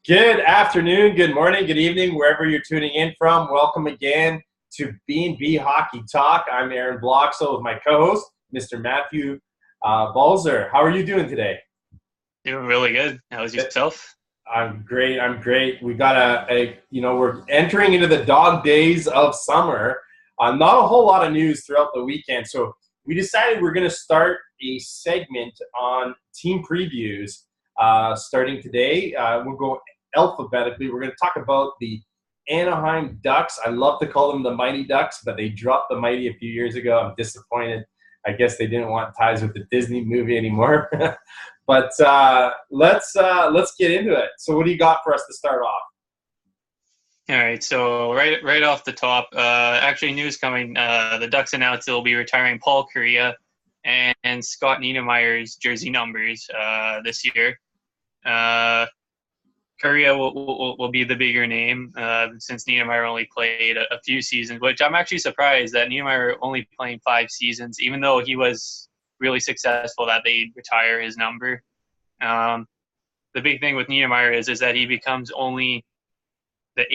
Good afternoon, good morning, good evening, wherever you're tuning in from. Welcome again to B&B Hockey Talk. I'm Aaron Bloxel with my co-host, Mr. Matthew Balzer. How are you doing today? Doing really good. How's yourself? I'm great. We got we're entering into the dog days of summer. Not a whole lot of news throughout the weekend, so we decided we're going to start a segment on team previews starting today. We'll go alphabetically. We're going to talk about the Anaheim Ducks. I love to call them the Mighty Ducks, but they dropped the Mighty a few years ago. I'm disappointed. I guess they didn't want ties with the Disney movie anymore. But let's get into it. So what do you got for us to start off? All right, so right off the top, actually news coming. The Ducks announced they'll be retiring Paul Kariya and Scott Niedermayer's jersey numbers this year. Kariya will be the bigger name since Niedermayer only played a few seasons, which I'm actually surprised that Niedermayer only playing 5 seasons, even though he was really successful, that they retire his number. The big thing with Niedermayer is that he becomes only the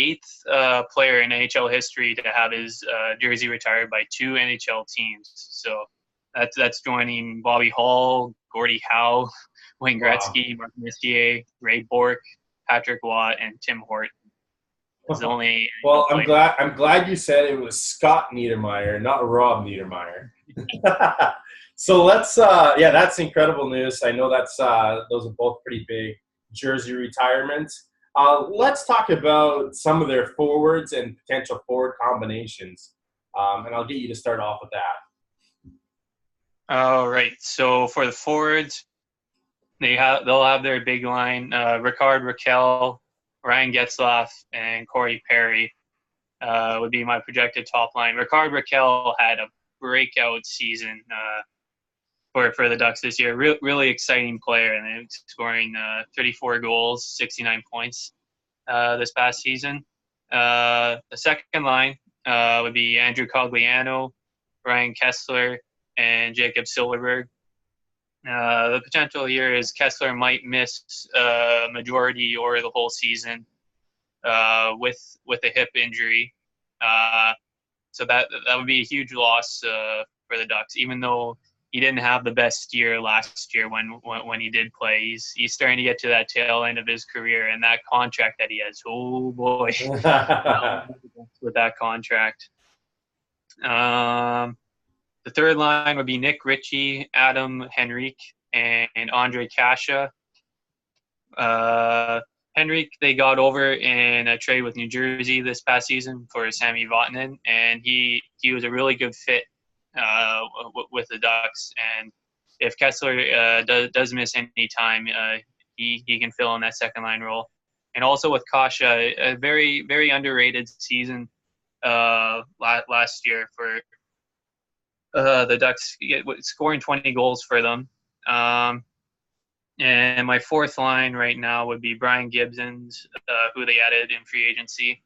8th player in NHL history to have his jersey retired by 2 NHL teams. So that's joining Bobby Hall, Gordie Howe, Wayne Gretzky, Mark Messier, Ray Bourque, Patrick Watt, and Tim Horton. It's the only. Well, I'm glad you said it was Scott Niedermayer, not Rob Niedermayer. So let's that's incredible news. I know that's those are both pretty big jersey retirements. Let's talk about some of their forwards and potential forward combinations, and I'll get you to start off with that. All right. So for the forwards, they'll have their big line: Rickard Rakell, Ryan Getzlaf, and Corey Perry would be my projected top line. Rickard Rakell had a breakout season for the Ducks this year. Really exciting player, and scoring 34 goals, 69 points this past season. The second line would be Andrew Cogliano, Ryan Kessler, and Jacob Silverberg. The potential here is Kessler might miss majority or the whole season with a hip injury. So that would be a huge loss for the Ducks, even though he didn't have the best year last year when he did play. He's starting to get to that tail end of his career, and that contract that he has, oh boy, with that contract. The third line would be Nick Ritchie, Adam Henrique, and Andre Kasha. Henrique, they got over in a trade with New Jersey this past season for Sami Vatanen, and he was a really good fit with the Ducks. And if Kessler does miss any time, he can fill in that second line role. And also with Kasha, a very, very underrated season last year for the Ducks, scoring 20 goals for them. And my fourth line right now would be Brian Gibsons, who they added in free agency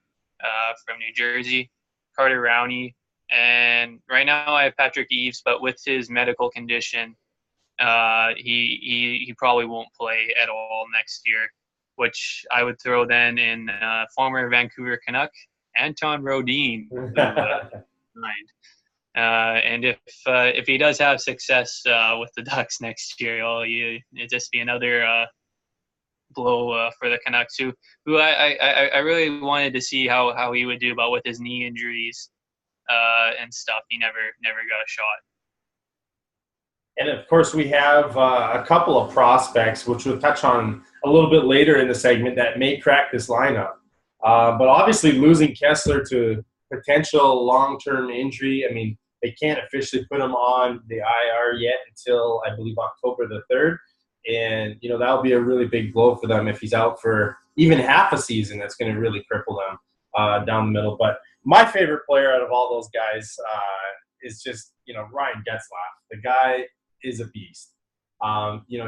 from New Jersey, Carter Rowney, and right now I have Patrick Eaves, but with his medical condition, he probably won't play at all next year, which I would throw then in former Vancouver Canuck, Anton Rodin, mind. And if he does have success with the Ducks next year, it'd just be another blow for the Canucks, who I really wanted to see how he would do, but with his knee injuries and stuff, he never got a shot. And of course, we have a couple of prospects, which we'll touch on a little bit later in the segment, that may crack this lineup. But obviously, losing Kessler to potential long-term injury, I mean, they can't officially put him on the IR yet until, I believe, October the 3rd. And, that'll be a really big blow for them if he's out for even half a season. That's going to really cripple them down the middle. But my favorite player out of all those guys is just, Ryan Getzlaf. The guy is a beast.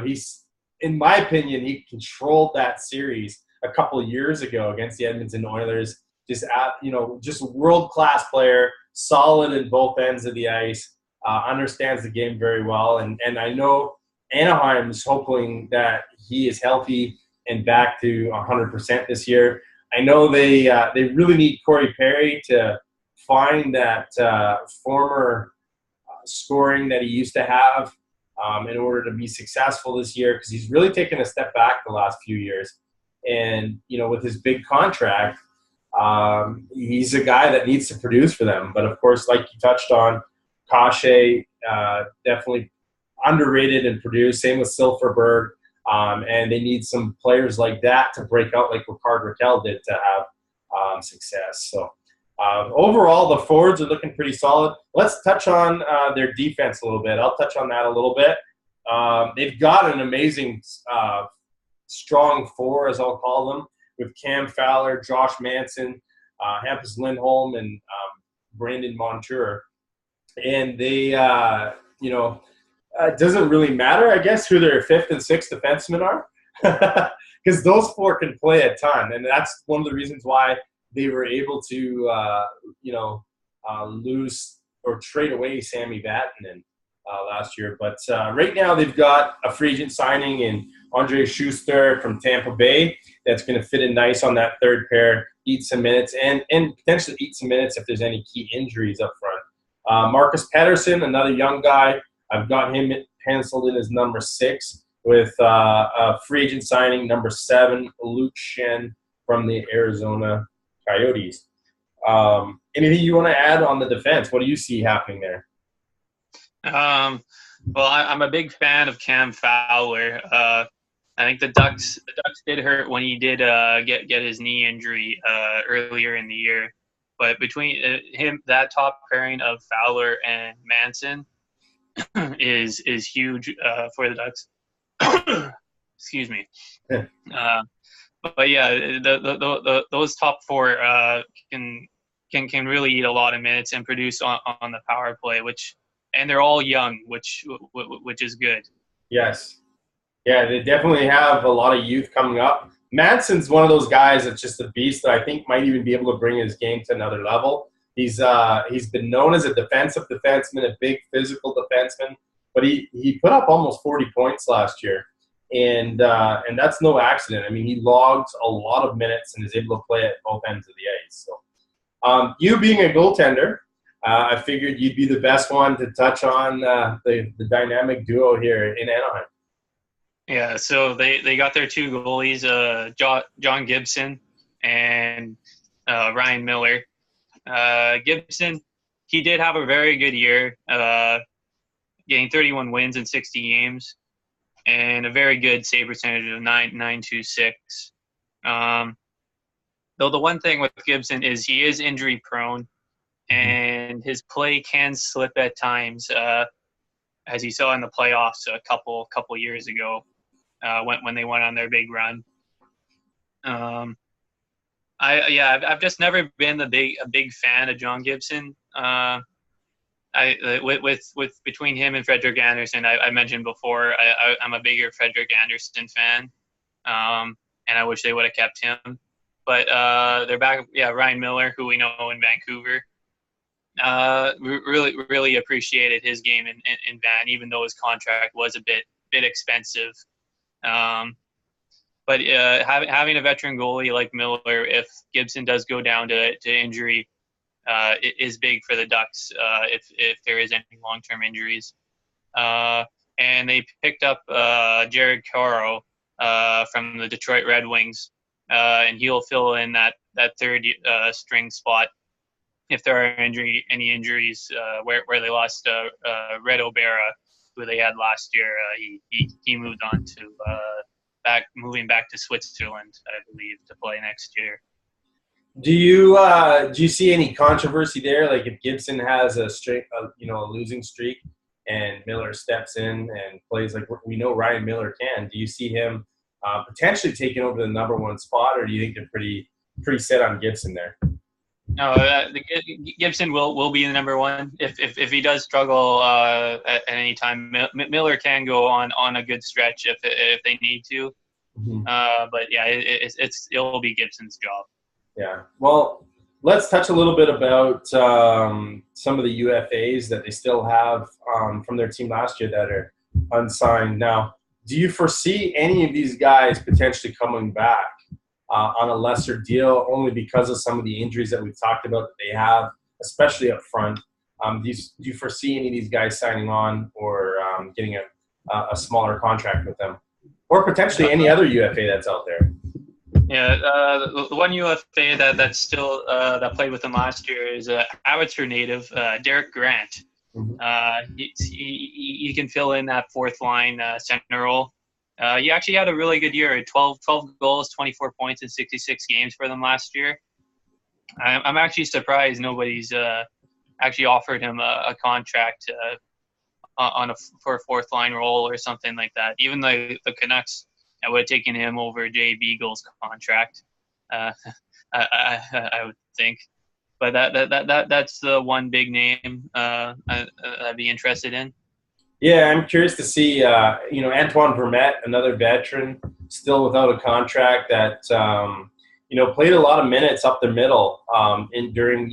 He's, in my opinion, he controlled that series a couple of years ago against the Edmonton Oilers. Just a world-class player, solid in both ends of the ice, understands the game very well. And I know Anaheim is hoping that he is healthy and back to 100% this year. I know they really need Corey Perry to find that former scoring that he used to have in order to be successful this year, because he's really taken a step back the last few years. And, with his big contract, he's a guy that needs to produce for them. But, of course, like you touched on, Kashe definitely underrated and produced. Same with Silverberg. And they need some players like that to break out like Ricard Raquel did to have success. So overall, the forwards are looking pretty solid. Let's touch on their defense a little bit. I'll touch on that a little bit. They've got an amazing strong four, as I'll call them, with Cam Fowler, Josh Manson, Hampus Lindholm, and Brandon Montour. And they, it doesn't really matter, I guess, who their fifth and sixth defensemen are, because those four can play a ton. And that's one of the reasons why they were able to, lose or trade away Sammy Vatanen last year. But right now they've got a free agent signing in Andre Schuster from Tampa Bay that's going to fit in nice on that third pair, eat some minutes, and potentially eat some minutes if there's any key injuries up front. Marcus Pettersson, another young guy, I've got him penciled in as number 6 with a free agent signing, number 7, Luke Shen from the Arizona Coyotes. Anything you want to add on the defense? What do you see happening there? Well, I'm a big fan of Cam Fowler. I think the Ducks did hurt when he did get his knee injury earlier in the year. But between him, that top pairing of Fowler and Manson is huge for the Ducks. Excuse me. But yeah, those top four can really eat a lot of minutes and produce on the power play, and they're all young, which is good. Yes. Yeah, they definitely have a lot of youth coming up. Manson's one of those guys that's just a beast that I think might even be able to bring his game to another level. He's been known as a defensive defenseman, a big physical defenseman, but he put up almost 40 points last year, and that's no accident. I mean, he logs a lot of minutes and is able to play at both ends of the ice. So, you being a goaltender, I figured you'd be the best one to touch on the dynamic duo here in Anaheim. Yeah, so they got their two goalies, John Gibson and Ryan Miller. Gibson, he did have a very good year, getting 31 wins in 60 games and a very good save percentage of 9.926. Though the one thing with Gibson is he is injury prone and his play can slip at times, as you saw in the playoffs a couple years ago. When they went on their big run. I've just never been a big fan of John Gibson. With between him and Frederik Andersen, I mentioned before, I'm a bigger Frederik Andersen fan, and I wish they would have kept him. But they're back. Yeah, Ryan Miller, who we know in Vancouver, really appreciated his game in Van, even though his contract was a bit expensive. But having a veteran goalie like Miller, if Gibson does go down to injury, it is big for the Ducks if there is any long-term injuries. And they picked up Jared Caro from the Detroit Red Wings, and he'll fill in that third string spot if there are any injuries where they lost Red O'Bara, who they had last year. He moved on to moving back to Switzerland, I believe, to play next year. Do you see any controversy there? Like if Gibson has a losing streak, and Miller steps in and plays like we know Ryan Miller can, do you see him potentially taking over the number 1 spot, or do you think they're pretty set on Gibson there? No, Gibson will be the number 1 if he does struggle at any time. Miller can go on a good stretch if they need to. Mm-hmm. But yeah, it'll be Gibson's job. Yeah. Well, let's touch a little bit about some of the UFAs that they still have from their team last year that are unsigned. Now, Do you foresee any of these guys potentially coming back on a lesser deal, only because of some of the injuries that we've talked about that they have, especially up front? Do you foresee any of these guys signing on or getting a smaller contract with them, or potentially any other UFA that's out there? Yeah, the one UFA that's still that played with him last year is Abbotsford native Derek Grant. He can fill in that fourth line center role. He actually had a really good year, 12 goals, 24 points in 66 games for them last year. I'm actually surprised nobody's actually offered him a contract for a fourth line role or something like that. Even the Canucks, I would have taken him over Jay Beagle's contract. I would think, but that's the one big name I'd be interested in. Yeah, I'm curious to see, Antoine Vermette, another veteran, still without a contract that, played a lot of minutes up the middle during,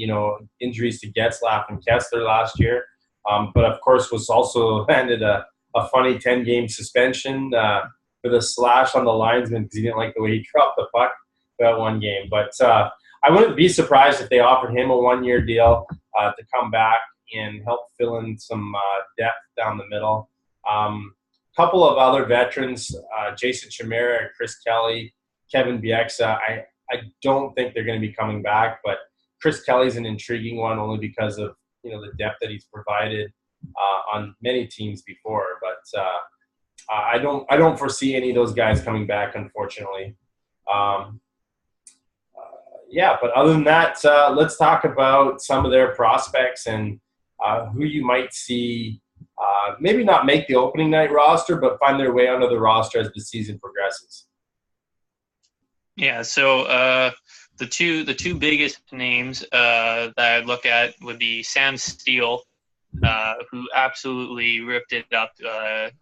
injuries to Getzlaf and Kessler last year. But, of course, was also handed a funny 10-game suspension for the slash on the linesman because he didn't like the way he dropped the puck that one game. But I wouldn't be surprised if they offered him a one-year deal to come back and help fill in some depth down the middle. Couple of other veterans, Jason Chimera, Chris Kelly, Kevin Bieksa. I don't think they're going to be coming back, but Chris Kelly's an intriguing one only because of the depth that he's provided on many teams before. But I don't foresee any of those guys coming back, unfortunately. But other than that, let's talk about some of their prospects and who you might see maybe not make the opening night roster, but find their way onto the roster as the season progresses. Yeah, so the two biggest names that I'd look at would be Sam Steele, who absolutely ripped it up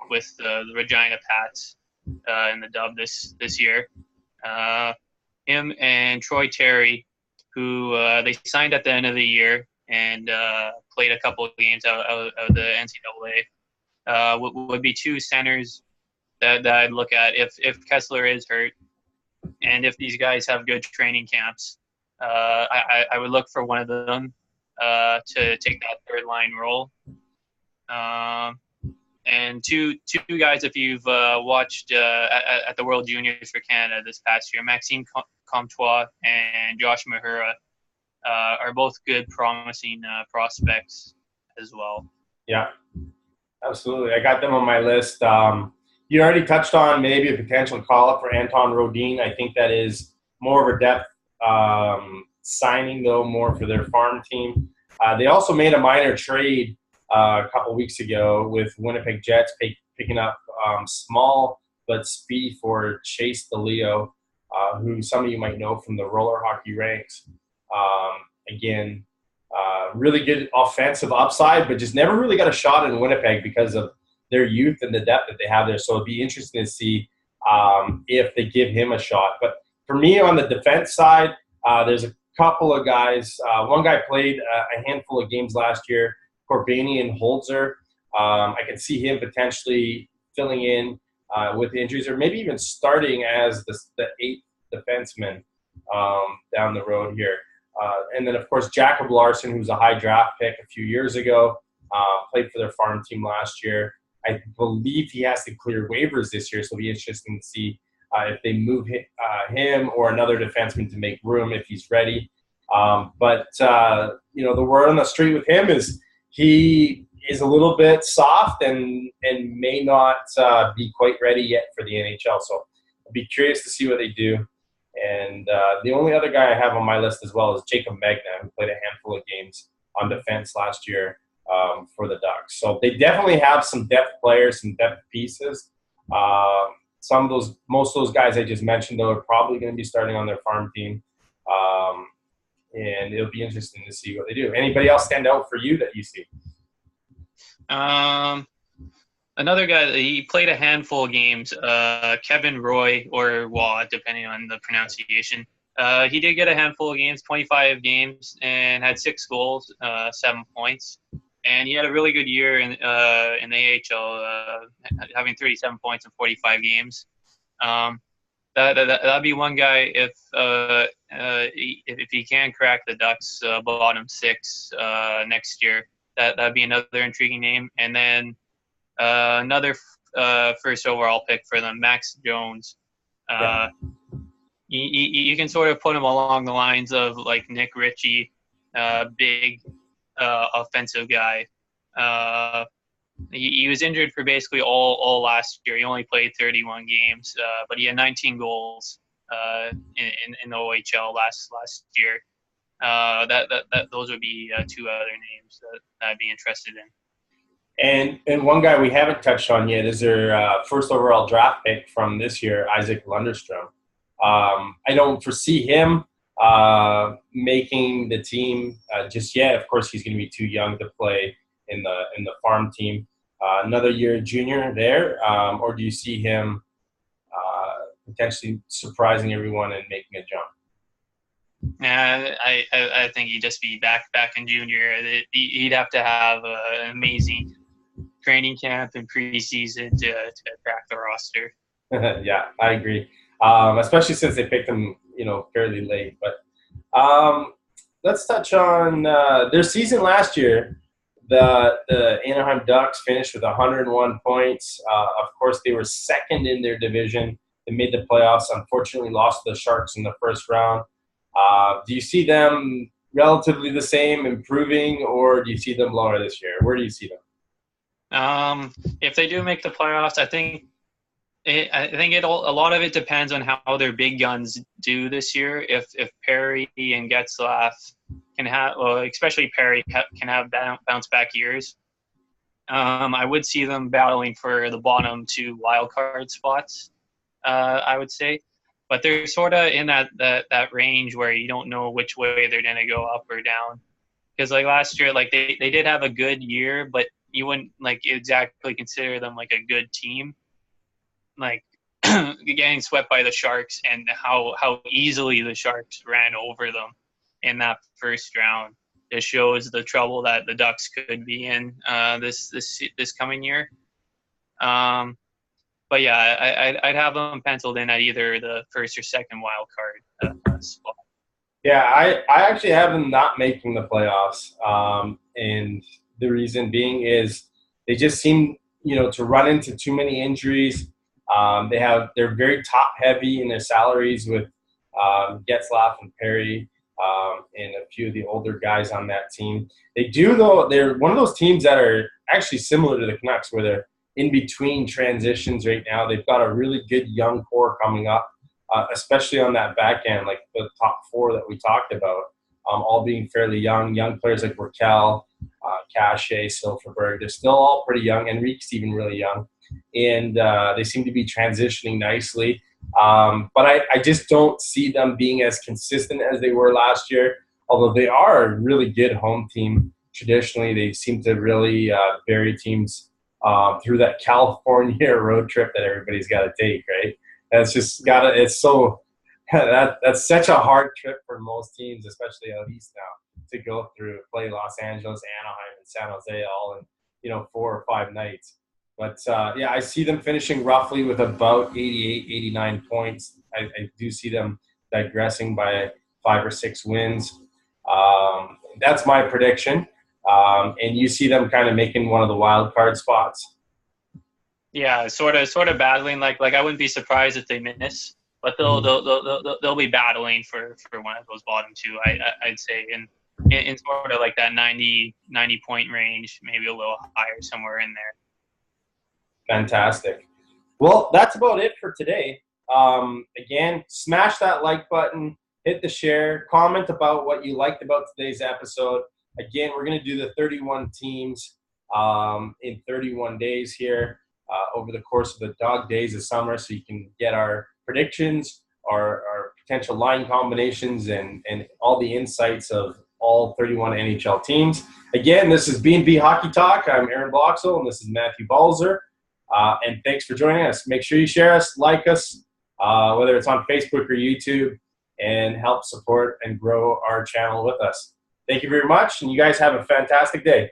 with the Regina Pats in the dub this year. Him and Troy Terry, who they signed at the end of the year and played a couple of games out of the NCAA, would be two centers that I'd look at if Kessler is hurt and if these guys have good training camps. I would look for one of them to take that third line role. And two guys, if you've watched at the World Juniors for Canada this past year, Maxime Comtois and Josh Mahura are both good, promising prospects as well. Yeah, absolutely. I got them on my list. You already touched on maybe a potential call-up for Anton Rodin. I think that is more of a depth signing, though, more for their farm team. They also made a minor trade a couple weeks ago with Winnipeg Jets picking up small but speedy forward Chase DeLeo, who some of you might know from the roller hockey ranks. Again, really good offensive upside, but just never really got a shot in Winnipeg because of their youth and the depth that they have there. So it'd be interesting to see if they give him a shot. But for me on the defense side, there's a couple of guys. One guy played a handful of games last year, Corbanian Holzer. I could see him potentially filling in with injuries or maybe even starting as the eighth defenseman down the road here. And then, of course, Jacob Larson, who's a high draft pick a few years ago, played for their farm team last year. I believe he has to clear waivers this year, so it'll be interesting to see if they move him or another defenseman to make room if he's ready. But the word on the street with him is he is a little bit soft and may not be quite ready yet for the NHL. So I'll be curious to see what they do. And the only other guy I have on my list as well is Jacob Magna, who played a handful of games on defense last year for the Ducks. So they definitely have some depth players, some depth pieces. Most of those guys I just mentioned, though, are probably going to be starting on their farm team. And it'll be interesting to see what they do. Anybody else stand out for you that you see? Another guy, he played a handful of games, Kevin Roy, or Waugh, depending on the pronunciation. He did get a handful of games, 25 games, and had 6 goals, 7 points. and he had a really good year in the AHL, having 37 points in 45 games. That'd be one guy if he can crack the Ducks bottom six next year. That'd be another intriguing name. And then another first overall pick for them, Max Jones. Yeah. You can sort of put him along the lines of like Nick Ritchie, big offensive guy. He was injured for basically all last year. He only played 31 games, but he had 19 goals in the OHL last year. Those would be two other names that I'd be interested in. And one guy we haven't touched on yet is their first overall draft pick from this year, Isaac Lunderstrom. I don't foresee him making the team just yet. Of course, he's going to be too young to play in the farm team. Another year junior there, or do you see him potentially surprising everyone and making a jump? I think he'd just be back in junior. He'd have to have an amazing training camp and preseason to crack the roster. Yeah, I agree. Especially since they picked him, fairly late. But let's touch on their season last year. The Anaheim Ducks finished with 101 points. Of course, they were second in their division. They made the playoffs. Unfortunately, lost to the Sharks in the first round. Do you see them relatively the same, improving, or do you see them lower this year? Where do you see them? If they do make the playoffs, I think a lot of it depends on how their big guns do this year. If Perry and Getzlaf can have, well, especially Perry can have bounce back years, I would see them battling for the bottom two wild card spots. I would say, but they're sort of in that range where you don't know which way they're going to go, up or down. Because like last year, like they did have a good year, but you wouldn't like exactly consider them like a good team. Like getting swept by the Sharks and how easily the Sharks ran over them in that first round. It shows the trouble that the Ducks could be in this coming year. But yeah, I'd have them penciled in at either the first or second wild card spot. Yeah, I actually have them not making the playoffs, and the reason being is they just seem to run into too many injuries. They're very top heavy in their salaries with Getzlaf and Perry and a few of the older guys on that team. They do though. They're one of those teams that are actually similar to the Canucks, where they're in between transitions right now. They've got a really good young core coming up, especially on that back end, like the top four that we talked about, all being fairly young players like Raquel, Cachet, Silverberg. They're still all pretty young. Enrique's even really young. And they seem to be transitioning nicely. But I just don't see them being as consistent as they were last year, although they are a really good home team. Traditionally, they seem to really bury teams through that California road trip that everybody's got to take, right? That's just it's so that's such a hard trip for most teams, especially out east now, to go through, play Los Angeles, Anaheim, and San Jose all in 4 or 5 nights. But I see them finishing roughly with about 88, 89 points. I do see them digressing by 5 or 6 wins. That's my prediction. And you see them kind of making one of the wild card spots. Yeah, sort of battling. Like I wouldn't be surprised if they miss, but they'll be battling for one of those bottom two. I'd say in sort of like that 90 point range, maybe a little higher, somewhere in there. Fantastic. Well, that's about it for today. Again, smash that like button, hit the share, comment about what you liked about today's episode. Again, we're going to do the 31 teams in 31 days here over the course of the dog days of summer, so you can get our predictions, our potential line combinations, and all the insights of all 31 NHL teams. Again, this is B&B Hockey Talk. I'm Aaron Bloxel, and this is Matthew Balzer. And thanks for joining us. Make sure you share us, like us, whether it's on Facebook or YouTube, and help support and grow our channel with us. Thank you very much, and you guys have a fantastic day.